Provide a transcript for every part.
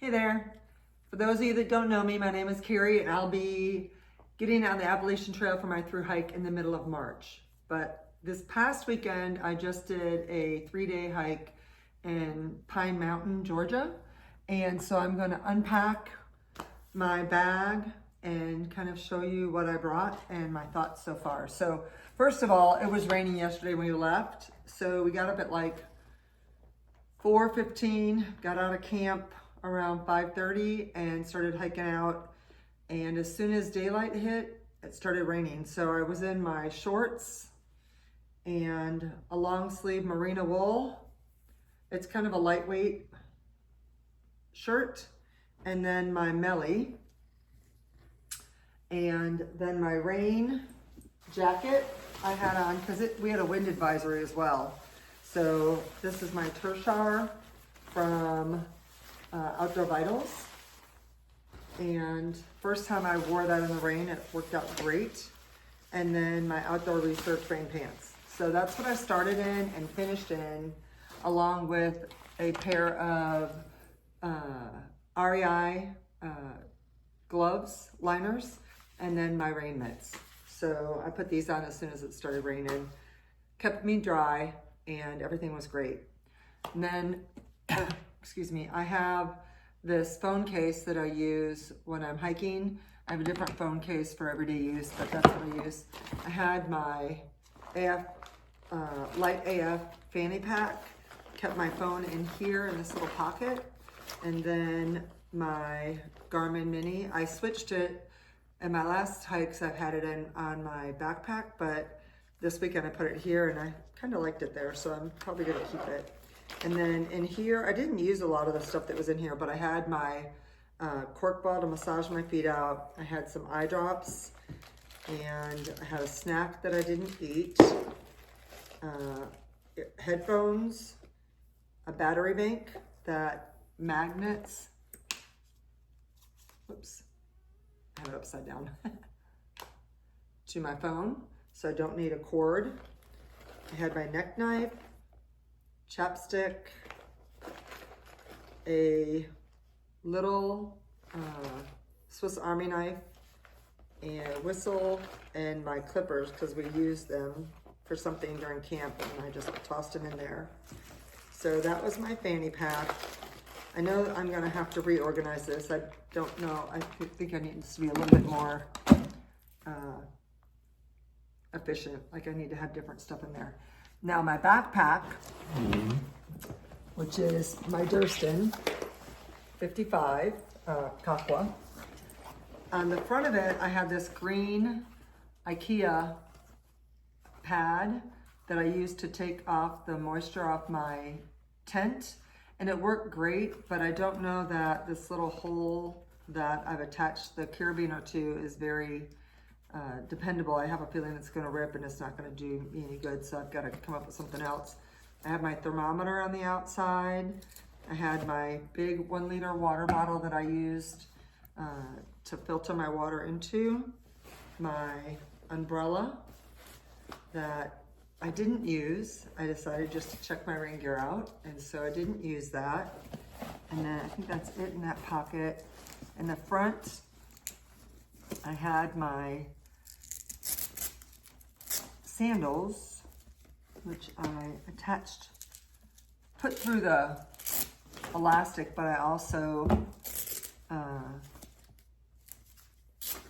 Hey there. For those of you that don't know me, my name is Carrie and I'll be getting on the Appalachian Trail for my thru hike in the middle of March. But this past weekend, I just did a 3-day hike in Pine Mountain, Georgia. And so I'm gonna unpack my bag and kind of show you what I brought and my thoughts so far. So first of all, it was raining yesterday when we left. So we got up at like 4:15, got out of camp around 5:30 and started hiking out. And as soon as daylight hit, it started raining. So I was in my shorts and a long sleeve merino wool. It's kind of a lightweight shirt. And then my melly. And then my rain jacket I had on because we had a wind advisory as well. So this is my Tershar from Outdoor Vitals. And first time I wore that in the rain, it worked out great. And then my Outdoor Research rain pants. So that's what I started in and finished in, along with a pair of REI gloves, liners, and then my rain mitts. So I put these on as soon as it started raining. Kept me dry and everything was great. And then, excuse me, I have this phone case that I use when I'm hiking. I have a different phone case for everyday use, but that's what I use. I had my light AF fanny pack, kept my phone in here in this little pocket, and then my Garmin Mini. I switched it in my last hikes. I've had it on my backpack, but this weekend I put it here and I kind of liked it there, so I'm probably gonna keep it. And then in here, I didn't use a lot of the stuff that was in here, but I had my cork ball to massage my feet out. I had some eye drops, and I had a snack that I didn't eat, headphones, a battery bank that magnets, whoops, I have it upside down, to my phone, so I don't need a cord. I had my neck knife, chapstick, a little Swiss Army knife, and a whistle, and my clippers because we used them for something during camp and I just tossed them in there. So that was my fanny pack. I know I'm gonna have to reorganize this. I don't know, I think I need this to be a little bit more efficient. Like I need to have different stuff in there. Now my backpack, which is my Durston 55 Kakwa. On the front of it, I have this green IKEA pad that I use to take off the moisture off my tent. And it worked great, but I don't know that this little hole that I've attached the carabiner to is very dependable. I have a feeling it's gonna rip and it's not gonna do me any good, so I've gotta come up with something else. I have my thermometer on the outside. I had my big 1-liter water bottle that I used to filter my water into. My umbrella that I didn't use. I decided just to check my rain gear out, and so I didn't use that. And then I think that's it in that pocket. In the front, I had my sandals, which I attached, put through the elastic, but I also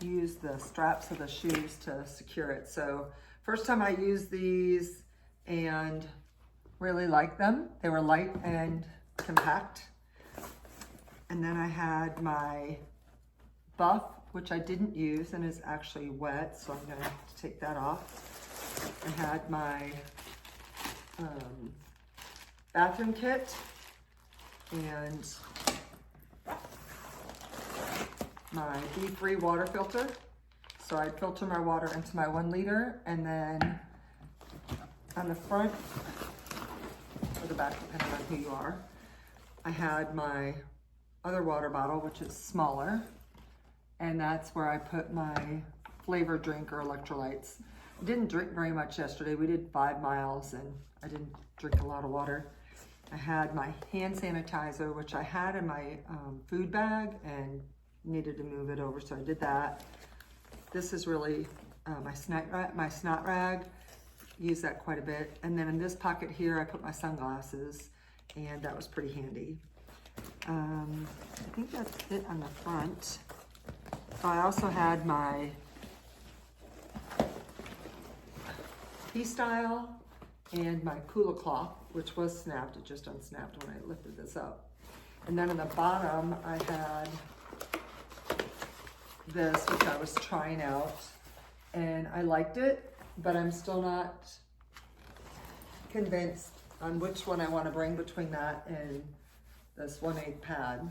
used the straps of the shoes to secure it. So first time I used these and really liked them. They were light and compact. And then I had my buff, which I didn't use and is actually wet, so I'm gonna have to take that off. I had my bathroom kit and my Be-Free water filter. So I filter my water into my 1-liter, and then on the front, or the back, depending on who you are, I had my other water bottle, which is smaller, and that's where I put my flavored drink or electrolytes. I didn't drink very much yesterday. We did 5 miles and I didn't drink a lot of water. I had my hand sanitizer, which I had in my food bag and needed to move it over, so I did that. This is really my snot rag. Use that quite a bit. And then in this pocket here, I put my sunglasses, and that was pretty handy. I think that's it on the front. So I also had my P-Style and my cooler cloth, which was snapped. It just unsnapped when I lifted this up. And then in the bottom, I had this, which I was trying out, and I liked it, but I'm still not convinced on which one I want to bring between that and this 1/8 pad.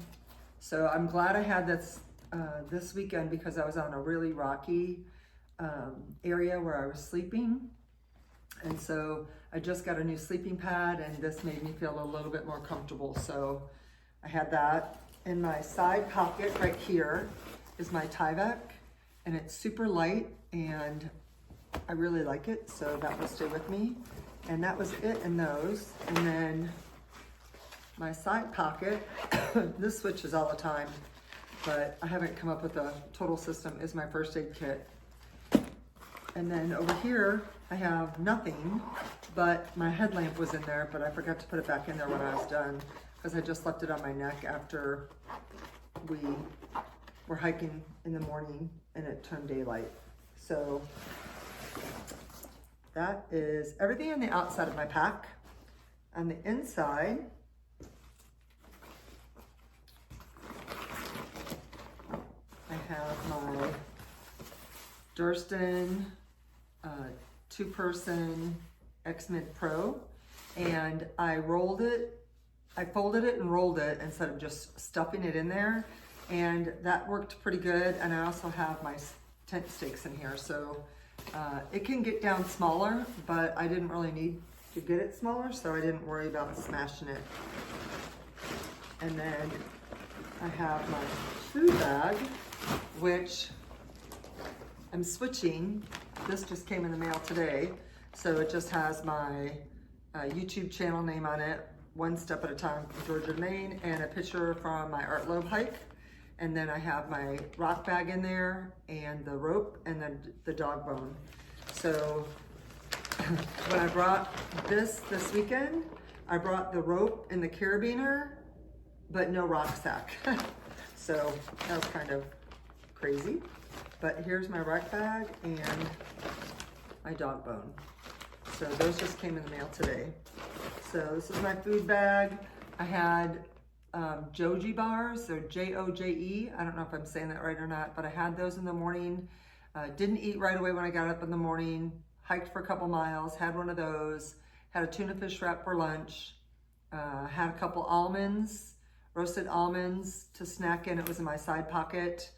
So I'm glad I had this this weekend because I was on a really rocky area where I was sleeping. And so I just got a new sleeping pad, and this made me feel a little bit more comfortable. So I had that. In my side pocket right here is my Tyvek, and it's super light, and I really like it, so that will stay with me. And that was it in those. And then my side pocket, this switches all the time, but I haven't come up with a total system, is my first aid kit. And then over here, I have nothing, but my headlamp was in there, but I forgot to put it back in there when I was done because I just left it on my neck after we were hiking in the morning and it turned daylight. So that is everything on the outside of my pack. On the inside, I have my Durston 2-person X-Mid Pro, and I folded it and rolled it instead of just stuffing it in there, and that worked pretty good. And I also have my tent stakes in here, so it can get down smaller, but I didn't really need to get it smaller, so I didn't worry about smashing it. And then I have my food bag, which I'm switching. This just came in the mail today, so it just has my YouTube channel name on it, One Step at a Time from Georgia, Maine, and a picture from my Art Loeb hike. And then I have my rock bag in there, and the rope, and then the dog bone. So when I brought this weekend, I brought the rope and the carabiner, but no rucksack. So that was kind of crazy. But here's my rack bag and my dog bone. So those just came in the mail today. So this is my food bag. I had Joji bars, so Joje. I don't know if I'm saying that right or not, but I had those in the morning. Didn't eat right away when I got up in the morning. Hiked for a couple miles, had one of those. Had a tuna fish wrap for lunch. Had a couple almonds, roasted almonds to snack in. It was in my side pocket.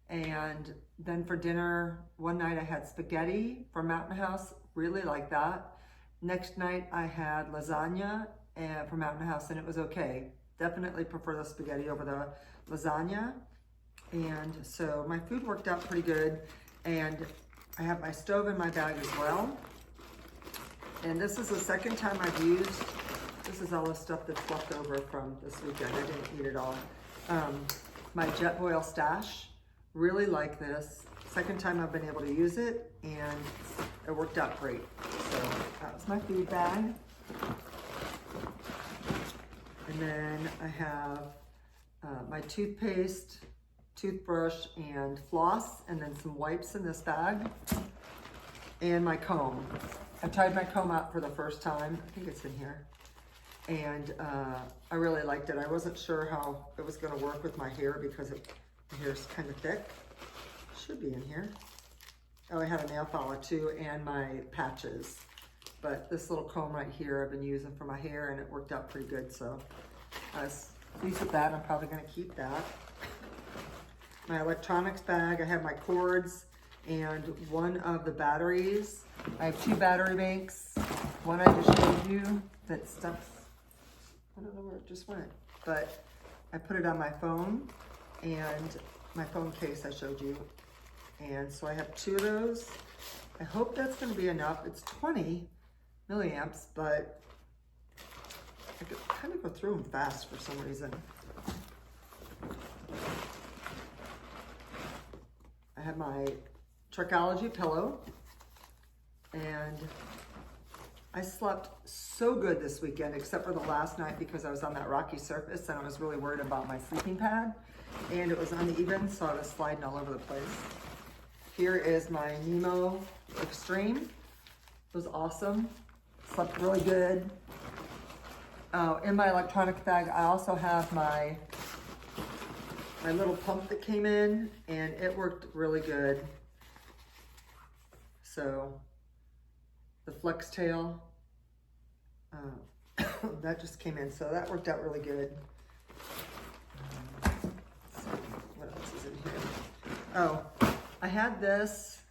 And then for dinner, one night I had spaghetti from Mountain House, really like that. Next night I had lasagna from Mountain House, and it was okay. Definitely prefer the spaghetti over the lasagna. And so my food worked out pretty good. And I have my stove in my bag as well. And this is the second time I've used, this is all the stuff that's left over from this weekend. I didn't eat it all. My Jetboil stash. Really like this. Second time I've been able to use it, and it worked out great. So that was my food bag. And then I have my toothpaste, toothbrush, and floss, and then some wipes in this bag, and my comb. I tried my comb out for the first time. I think it's in here. And I really liked it. I wasn't sure how it was going to work with my hair because the hair's kind of thick. Should be in here. Oh, I had a nail file too, and my patches. But this little comb right here I've been using for my hair, and it worked out pretty good. So I was pleased with that. I'm probably going to keep that. My electronics bag, I have my cords and one of the batteries. I have 2 battery banks. One I just showed you that stuff, I don't know where it just went, but I put it on my phone, and my phone case I showed you. And so I have 2 of those. I hope that's going to be enough. It's 20 milliamps, but I could kind of go through them fast for some reason. I have my Trekology pillow, and I slept so good this weekend, except for the last night because I was on that rocky surface and I was really worried about my sleeping pad, and it was uneven, so I was sliding all over the place. Here is my Nemo Extreme. It was awesome. Slept really good. In my electronic bag, I also have my little pump that came in, and it worked really good. So the flex tail, that just came in, so that worked out really good. Let's see, what else is in here? Oh, I had this,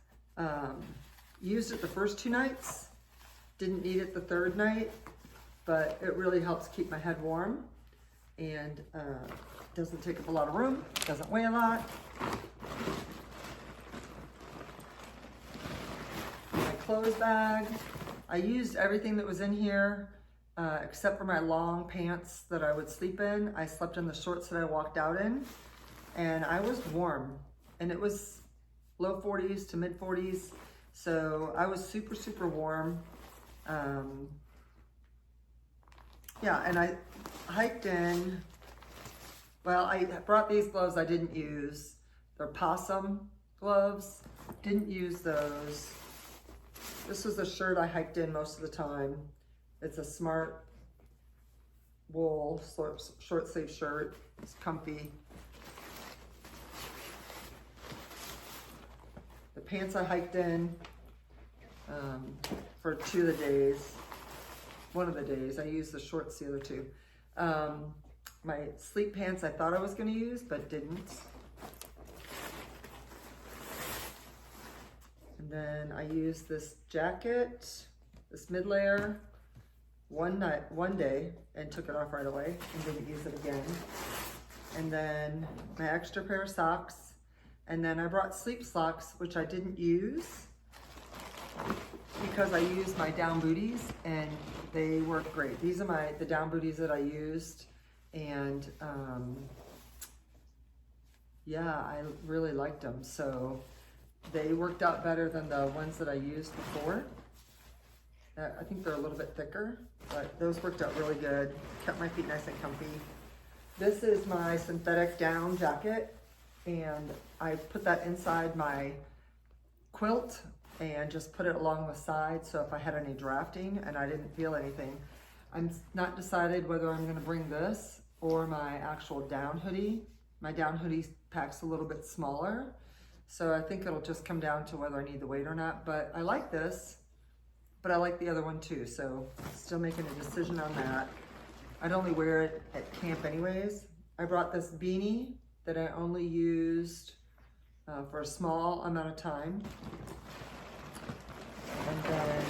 used it the first 2 nights, didn't need it the 3rd night, but it really helps keep my head warm, and doesn't take up a lot of room, doesn't weigh a lot. My clothes bag, I used everything that was in here except for my long pants that I would sleep in. I slept in the shorts that I walked out in, and I was warm, and it was low 40s to mid 40s, so I was super, super warm. Yeah, and I hiked in. Well, I brought these gloves I didn't use. They're possum gloves. Didn't use those. This was a shirt I hiked in most of the time. It's a smart wool short sleeve shirt. It's comfy. The pants I hiked in for 2 of the days. 1 of the days. I used the shorts the other 2. My sleep pants I thought I was going to use, but didn't. And then I used this jacket, this mid layer, one day, and took it off right away and didn't use it again. And then my extra pair of socks. And then I brought sleep socks, which I didn't use because I used my down booties and they work great. These are the down booties that I used, and yeah, I really liked them. So they worked out better than the ones that I used before. I think they're a little bit thicker, but those worked out really good. Kept my feet nice and comfy. This is my synthetic down jacket, and I put that inside my quilt and just put it along the side, so if I had any drafting and I didn't feel anything. I'm not decided whether I'm gonna bring this or my actual down hoodie. My down hoodie packs a little bit smaller, so I think it'll just come down to whether I need the weight or not, but I like this, but I like the other one too, so still making a decision on that. I'd only wear it at camp anyways. I brought this beanie that I only used for a small amount of time. And then,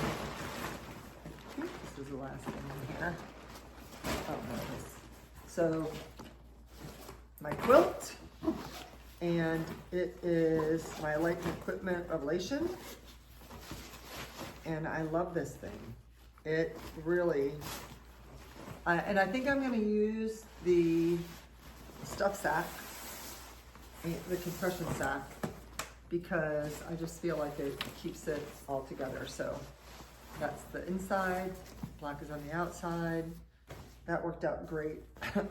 I think this is the last thing in here. Oh, no, it is. So, my quilt, and it is my Light Equipment Revelation. And I love this thing. It really, and I think I'm gonna use the stuff sack, the compression sack, because I just feel like it keeps it all together. So that's the inside, black is on the outside. That worked out great.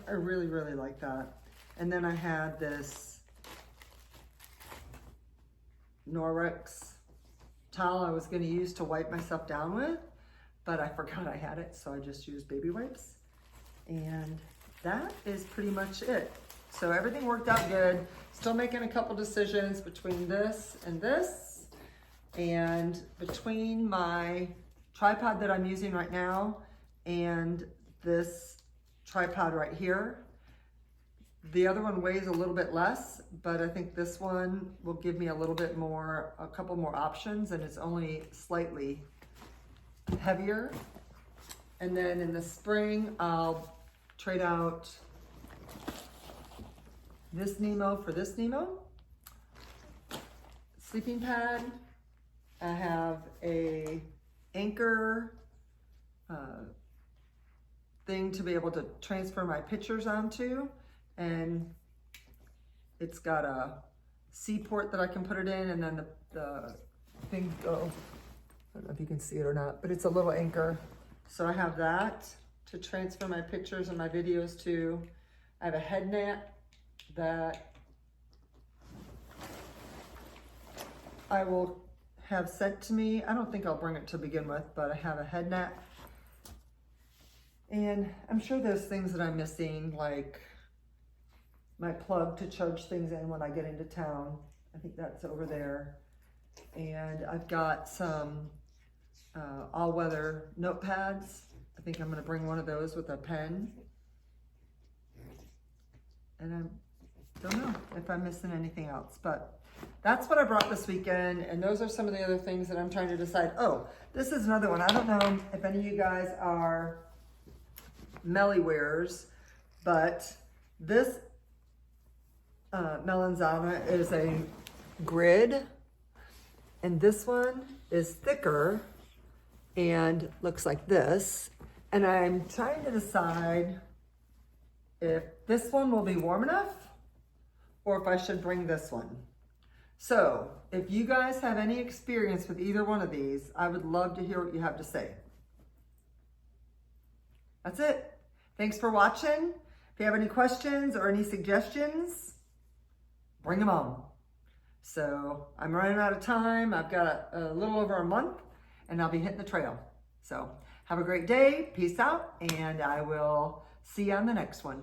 I really, really like that. And then I had this Norwex towel I was gonna use to wipe myself down with, but I forgot I had it, so I just used baby wipes. And that is pretty much it. So everything worked out good. Still making a couple decisions between this and this, and between my tripod that I'm using right now and this tripod right here. The other one weighs a little bit less, but I think this one will give me a little bit more, a couple more options, and it's only slightly heavier. And then in the spring, I'll trade out this Nemo for this Nemo. Sleeping pad. I have a Anchor thing to be able to transfer my pictures onto, and it's got a C port that I can put it in, and then the thing, I don't know if you can see it or not, but it's a little anchor. So I have that to transfer my pictures and my videos to. I have a head net that I will have sent to me. I don't think I'll bring it to begin with, but I have a head net. And I'm sure there's things that I'm missing, like my plug to charge things in when I get into town. I think that's over there. And I've got some all-weather notepads. I think I'm gonna bring one of those with a pen. And I don't know if I'm missing anything else, but that's what I brought this weekend. And those are some of the other things that I'm trying to decide. Oh, this is another one. I don't know if any of you guys are Melly wearers, but this melanzana is a grid, and this one is thicker and looks like this. And I'm trying to decide if this one will be warm enough or if I should bring this one. So if you guys have any experience with either one of these, I would love to hear what you have to say. That's it. Thanks for watching. If you have any questions or any suggestions, bring them on. So I'm running out of time. I've got a little over a month and I'll be hitting the trail. So have a great day. Peace out. And I will see you on the next one.